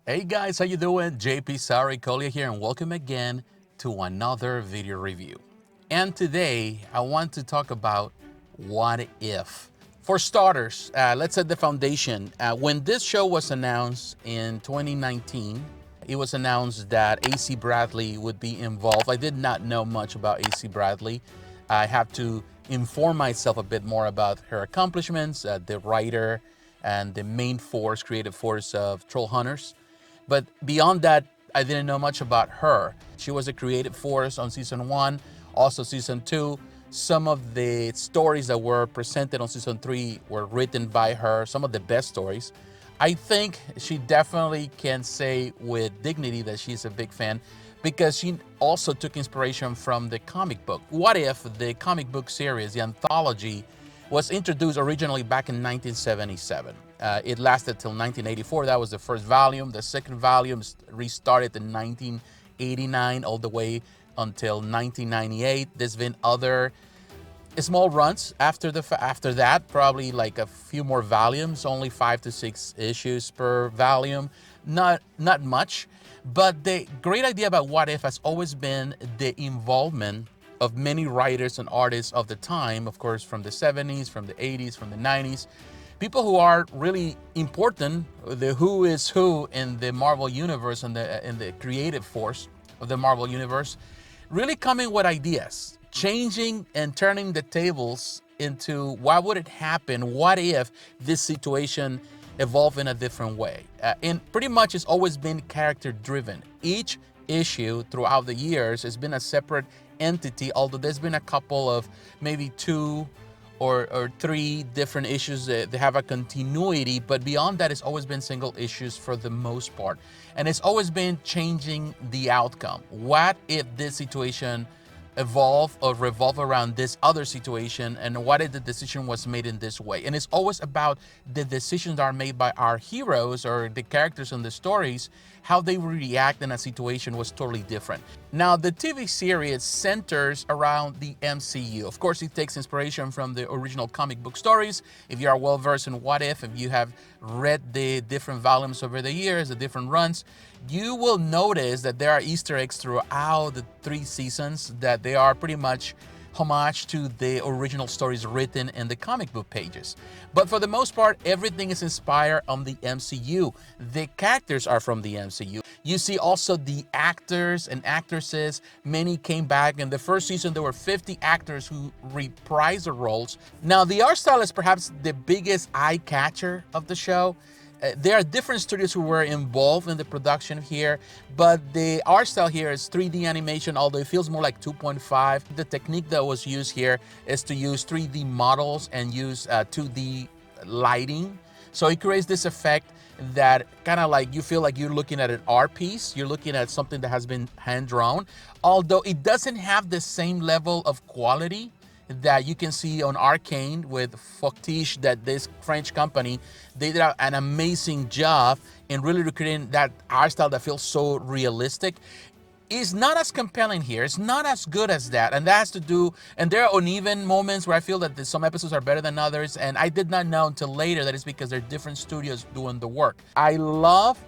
Hey guys, how you doing? jpsarrireviews here and welcome again to another video review. And today I want to talk about what if. For starters, let's set the foundation. When this show was announced in 2019, it was announced that AC Bradley would be involved. I did not know much about AC Bradley. I have to inform myself a bit more about her accomplishments, the writer and the main force, creative force of Troll Hunters. But beyond that, I didn't know much about her. She was a creative force on season 1, also season 2. Some of the stories that were presented on season 3 were written by her, some of the best stories. I think she definitely can say with dignity that she's a big fan because she also took inspiration from the comic book. What If, the comic book series, the anthology, was introduced originally back in 1977. It lasted till 1984. That was the first volume. The second volume restarted in 1989 all the way until 1998. There's been other small runs after that, probably like a few more volumes, only 5 to 6 issues per volume. Not much, but the great idea about What If has always been the involvement of many writers and artists of the time, of course, from the 70s, from the 80s, from the 90s, people who are really important, the who is who in the Marvel Universe and in the creative force of the Marvel Universe, really coming with ideas, changing and turning the tables into what would it happen, what if this situation evolved in a different way. And pretty much it's always been character driven. Each issue throughout the years has been a separate entity, although there's been a couple of maybe 2 or 3 different issues that have a continuity, but beyond that, it's always been single issues for the most part. And it's always been changing the outcome. What if this situation evolve or revolve around this other situation, and what if the decision was made in this way? And it's always about the decisions that are made by our heroes or the characters in the stories, how they react in a situation was totally different. Now, the TV series centers around the MCU. Of course, it takes inspiration from the original comic book stories. If you are well versed in What If you have read the different volumes over the years, the different runs, you will notice that there are Easter eggs throughout the 3 seasons, that they are pretty much homage to the original stories written in the comic book pages. But for the most part, everything is inspired on the MCU. The characters are from the MCU. You see also the actors and actresses. Many came back. In the first season, there were 50 actors who reprised the roles. Now, the art style is perhaps the biggest eye catcher of the show. There are different studios who were involved in the production here, but the art style here is 3D animation, although it feels more like 2.5. The technique that was used here is to use 3D models and use 2D lighting. So it creates this effect that kind of like you feel like you're looking at an art piece, you're looking at something that has been hand-drawn, although it doesn't have the same level of quality that you can see on Arcane with Fortiche, that this French company, they did an amazing job in really recreating that art style that feels so realistic. It's not as compelling here. It's not as good as that. And that has to do, and there are uneven moments where I feel that some episodes are better than others. And I did not know until later that it's because they're different studios doing the work. I love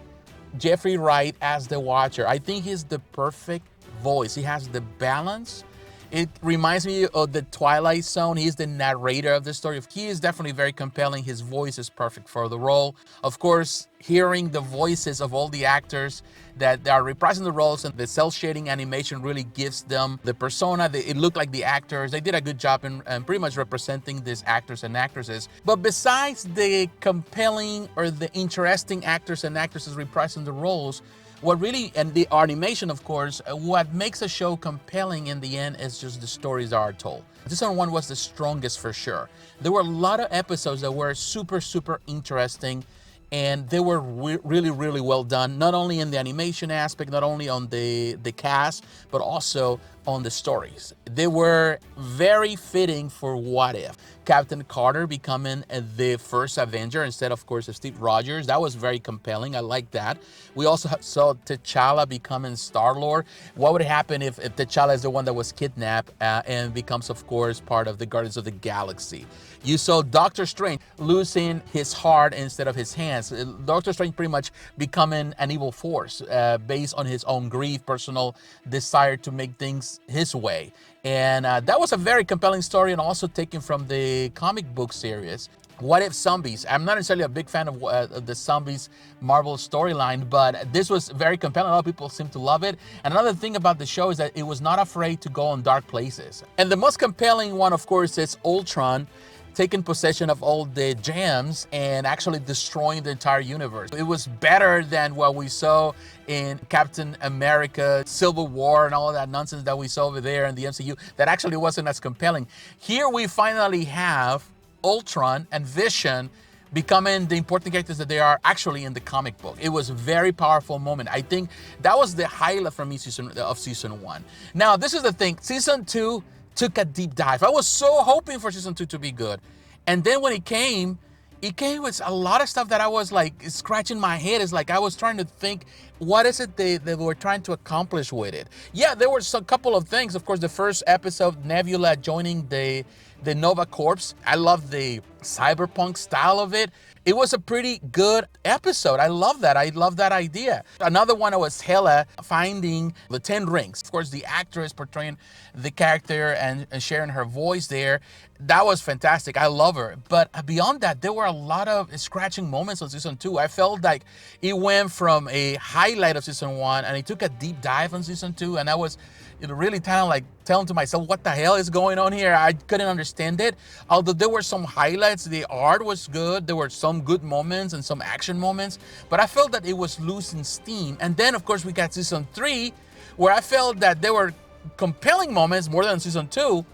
Jeffrey Wright as the Watcher. I think he's the perfect voice. He has the balance. It reminds me of the Twilight Zone. He's the narrator of the story. He is definitely very compelling. His voice is perfect for the role. Of course, hearing the voices of all the actors that are reprising the roles, and the cel shading animation really gives them the persona. It looked like the actors. They did a good job in pretty much representing these actors and actresses. But besides the compelling or the interesting actors and actresses reprising the roles, what really, and the animation, of course, what makes a show compelling in the end is just the stories that are told. Season 1 was the strongest for sure. There were a lot of episodes that were super, super interesting, and they were really, really well done, not only in the animation aspect, not only on the cast, but also on the stories. They were very fitting for What If. Captain Carter becoming the first Avenger instead, of course, of Steve Rogers. That was very compelling. I like that. We also saw T'Challa becoming Star-Lord. What would happen if T'Challa is the one that was kidnapped and becomes, of course, part of the Guardians of the Galaxy? You saw Doctor Strange losing his heart instead of his hands. Doctor Strange pretty much becoming an evil force based on his own grief, personal desire to make things his way. And that was a very compelling story, and also taken from the comic book series. What If Zombies? I'm not necessarily a big fan of the Zombies Marvel storyline, but this was very compelling. A lot of people seem to love it. And another thing about the show is that it was not afraid to go on dark places. And the most compelling one, of course, is Ultron taking possession of all the gems and actually destroying the entire universe. It was better than what we saw in Captain America, Civil War, and all that nonsense that we saw over there in the MCU that actually wasn't as compelling. Here we finally have Ultron and Vision becoming the important characters that they are actually in the comic book. It was a very powerful moment. I think that was the highlight for me of season 1. Now, this is the thing. Season 2 took a deep dive. I was so hoping for season 2 to be good. And then when it came with a lot of stuff that I was like scratching my head. It's like I was trying to think, what is it they were trying to accomplish with it? Yeah, there were a couple of things. Of course, the first episode, Nebula joining the Nova Corps. I love the cyberpunk style of it. It was a pretty good episode. I love that. I love that idea. Another one was Hela finding the 10 rings. Of course, the actress portraying the character and sharing her voice there. That was fantastic. I love her. But beyond that, there were a lot of scratching moments on season 2. I felt like it went from a highlight of season 1 and it took a deep dive on season 2. And I was really kind of like telling to myself, what the hell is going on here? I couldn't understand it. Although there were some highlights, the art was good. There were some good moments and some action moments, but I felt that it was losing steam. And then, of course, we got season 3, where I felt that there were compelling moments more than season 2,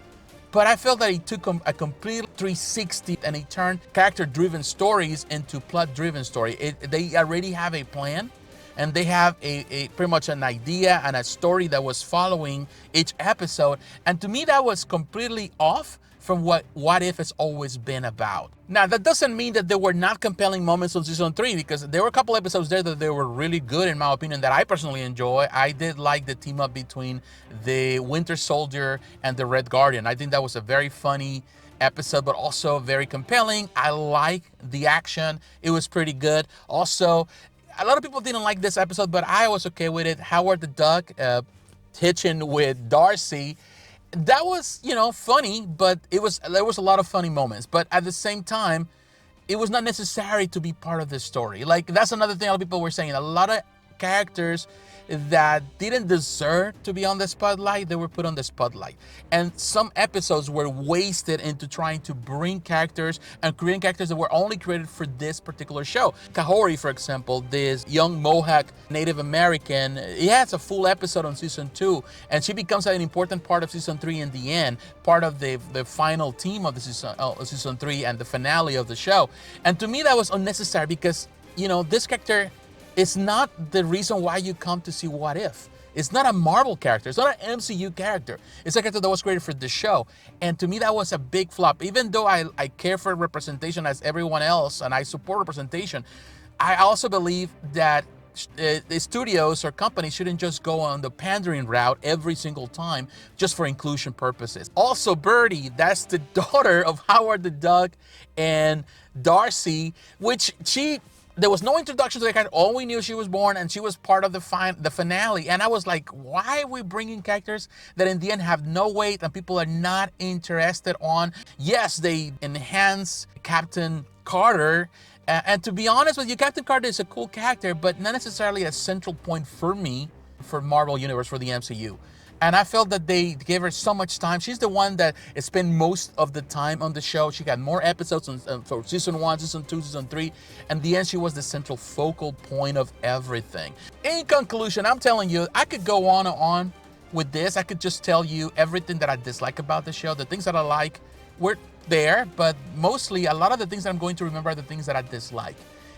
but I felt that he took a complete 360 and he turned character-driven stories into plot-driven story. They already have a plan, and they have a pretty much an idea and a story that was following each episode. And to me, that was completely off from what If has always been about. Now, that doesn't mean that there were not compelling moments on season 3, because there were a couple episodes there that they were really good, in my opinion, that I personally enjoy. I did like the team up between the Winter Soldier and the Red Guardian. I think that was a very funny episode, but also very compelling. I like the action. It was pretty good. Also, a lot of people didn't like this episode, but I was okay with it. Howard the Duck hitching with Darcy. That was, funny, but there was a lot of funny moments. But at the same time, it was not necessary to be part of this story. Like, that's another thing a lot of people were saying. A lot of characters that didn't deserve to be on the spotlight, they were put on the spotlight. And some episodes were wasted into trying to bring characters and creating characters that were only created for this particular show. Kahori, for example, this young Mohawk Native American, he has a full episode on season 2, and she becomes an important part of season 3 in the end, part of the final team of the season 3 and the finale of the show. And to me, that was unnecessary because, this character, it's not the reason why you come to see What If. It's not a Marvel character. It's not an MCU character. It's a character that was created for the show. And to me, that was a big flop. Even though I care for representation as everyone else, and I support representation, I also believe that the studios or companies shouldn't just go on the pandering route every single time just for inclusion purposes. Also, Birdie, that's the daughter of Howard the Duck and Darcy, which there was no introduction to the character. All we knew, she was born and she was part of the finale. And I was like, why are we bringing characters that in the end have no weight and people are not interested on? Yes, they enhance Captain Carter. And to be honest with you, Captain Carter is a cool character, but not necessarily a central point for me, for Marvel Universe, for the MCU. And I felt that they gave her so much time. She's the one that spent most of the time on the show. She got more episodes for season 1, season 2, season 3. And in the end, she was the central focal point of everything. In conclusion, I'm telling you, I could go on and on with this. I could just tell you everything that I dislike about the show. The things that I like were there, but mostly a lot of the things that I'm going to remember are the things that I dislike.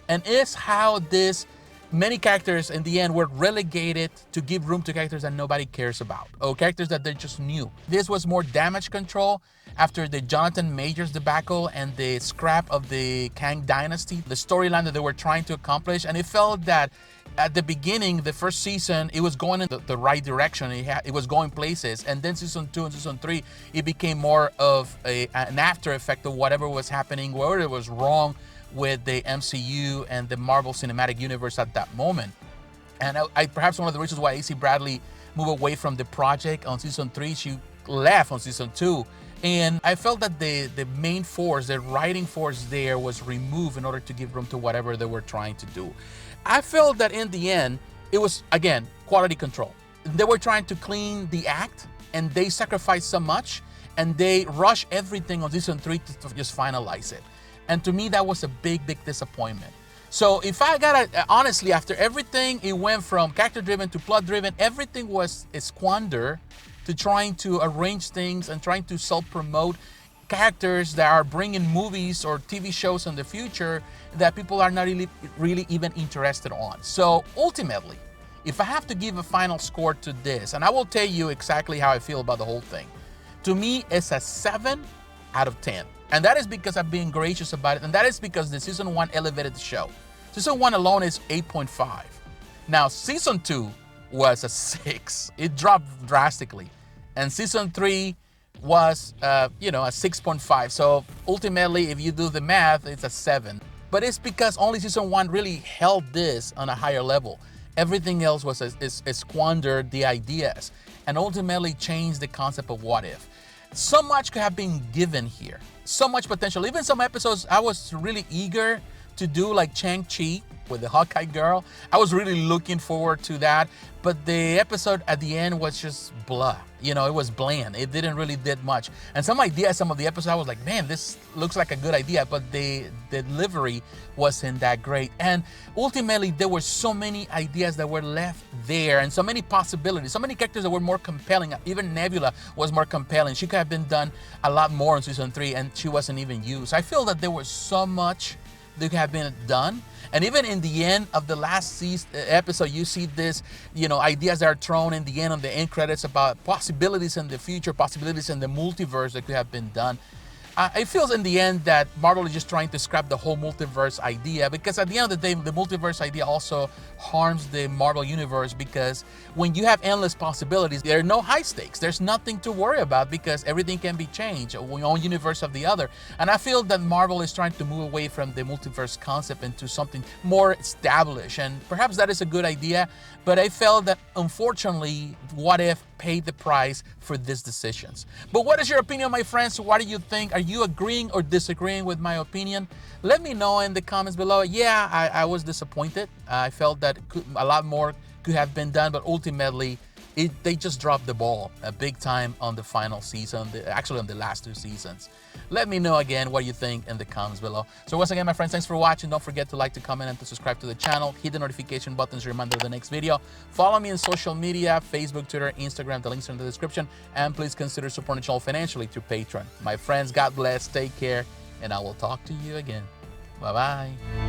And it's how this many characters in the end were relegated to give room to characters that nobody cares about, or characters that they're just new. This was more damage control after the Jonathan Majors debacle and the scrap of the Kang Dynasty, the storyline that they were trying to accomplish. And it felt that at the beginning, the first season, it was going in the right direction. It was going places. And then season 2 and season 3, it became more of an after effect of whatever was happening, whatever it was wrong with the MCU and the Marvel Cinematic Universe at that moment. And I perhaps one of the reasons why AC Bradley moved away from the project on season 3, she left on season 2. And I felt that the main force, the writing force there was removed in order to give room to whatever they were trying to do. I felt that in the end, it was, again, quality control. They were trying to clean the act, and they sacrificed so much, and they rushed everything on season 3 to just finalize it. And to me, that was a big, big disappointment. So if I gotta, honestly, after everything, it went from character-driven to plot-driven, everything was squandered to trying to arrange things and trying to self-promote characters that are bringing movies or TV shows in the future that people are not really even interested on. So ultimately, if I have to give a final score to this, and I will tell you exactly how I feel about the whole thing, to me, it's a 7 out of 10. And that is because I'm being gracious about it, and that is because the season 1 elevated the show. Season 1 alone is 8.5. Now, season 2 was a 6. It dropped drastically. And season 3 was, a 6.5. So ultimately, if you do the math, it's a 7. But it's because only season 1 really held this on a higher level. Everything else was squandered the ideas and ultimately changed the concept of what if. So much could have been given here. So much potential. Even some episodes I was really eager to do, like Shang-Chi with the Hawkeye girl. I was really looking forward to that. But the episode at the end was just blah. It was bland. It didn't really did much. And some of the episodes, I was like, man, this looks like a good idea. But the delivery wasn't that great. And ultimately, there were so many ideas that were left there and so many possibilities, so many characters that were more compelling. Even Nebula was more compelling. She could have been done a lot more in season 3 and she wasn't even used. I feel that there was so much that could have been done. And even in the end of the last episode, you see this, ideas that are thrown in the end on the end credits about possibilities in the future, possibilities in the multiverse that could have been done. It feels in the end that Marvel is just trying to scrap the whole multiverse idea, because at the end of the day, the multiverse idea also harms the Marvel universe, because when you have endless possibilities, there are no high stakes. There's nothing to worry about because everything can be changed, one universe of the other. And I feel that Marvel is trying to move away from the multiverse concept into something more established. And perhaps that is a good idea, but I felt that unfortunately, What If paid the price for these decisions. But what is your opinion, my friends? What do you think? Are you agreeing or disagreeing with my opinion? Let me know in the comments below. Yeah, I was disappointed. I felt that a lot more could have been done, but ultimately, they just dropped the ball big time on the final season, actually on the last 2 seasons. Let me know again what you think in the comments below. So once again, my friends, thanks for watching. Don't forget to like, to comment, and to subscribe to the channel. Hit the notification button to remind of the next video. Follow me on social media, Facebook, Twitter, Instagram. The links are in the description. And please consider supporting the channel financially through Patreon. My friends, God bless, take care, and I will talk to you again. Bye-bye.